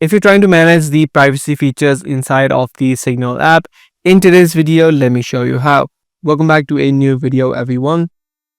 If you're trying to manage the privacy features inside of the Signal app, in today's video, let me show you how. Welcome back to a new video, everyone.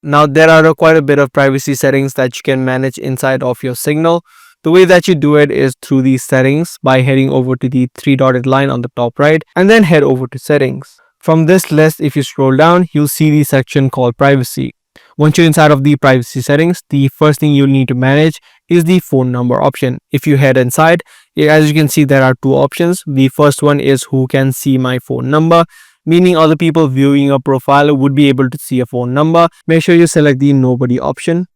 Now, there are quite a bit of privacy settings that you can manage inside of your Signal. The way that you do it is through these settings by heading over to the three dotted line on the top right and then head over to settings. From this list, if you scroll down, you'll see the section called privacy. Once you're inside of the privacy settings, the first thing you'll need to manage is the phone number option. If you head inside, as you can see, there are two options. The first one is who can see my phone number, meaning other people viewing your profile would be able to see a phone number. Make sure you select the nobody option.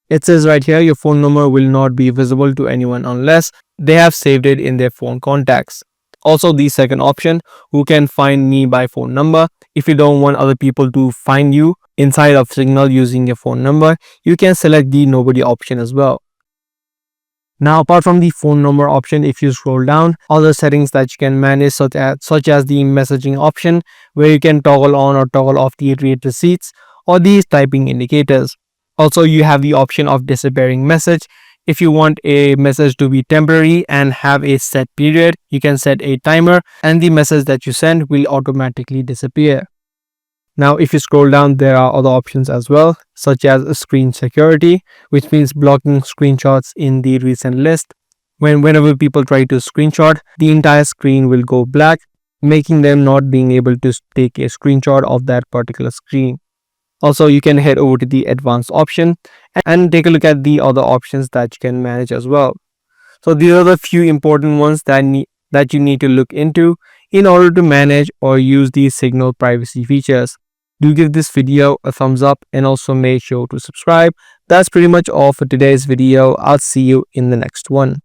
It says right here, your phone number will not be visible to anyone unless they have saved it in their phone contacts. Also, the second option, who can find me by phone number. If you don't want other people to find you inside of Signal using your phone number, you can select the nobody option as well. Now, apart from the phone number option, if you scroll down, other settings that you can manage such as the messaging option, where you can toggle on or toggle off the read receipts or these typing indicators. Also, you have the option of disappearing message. If you want a message to be temporary and have a set period, you can set a timer and the message that you send will automatically disappear. Now, if you scroll down, there are other options as well, such as screen security, which means blocking screenshots in the recent list. Whenever people try to screenshot, the entire screen will go black, making them not being able to take a screenshot of that particular screen. Also, you can head over to the advanced option and take a look at the other options that you can manage as well. So these are the few important ones that you need to look into in order to manage or use these Signal privacy features. Do give this video a thumbs up and also make sure to subscribe. That's pretty much all for today's video. I'll see you in the next one.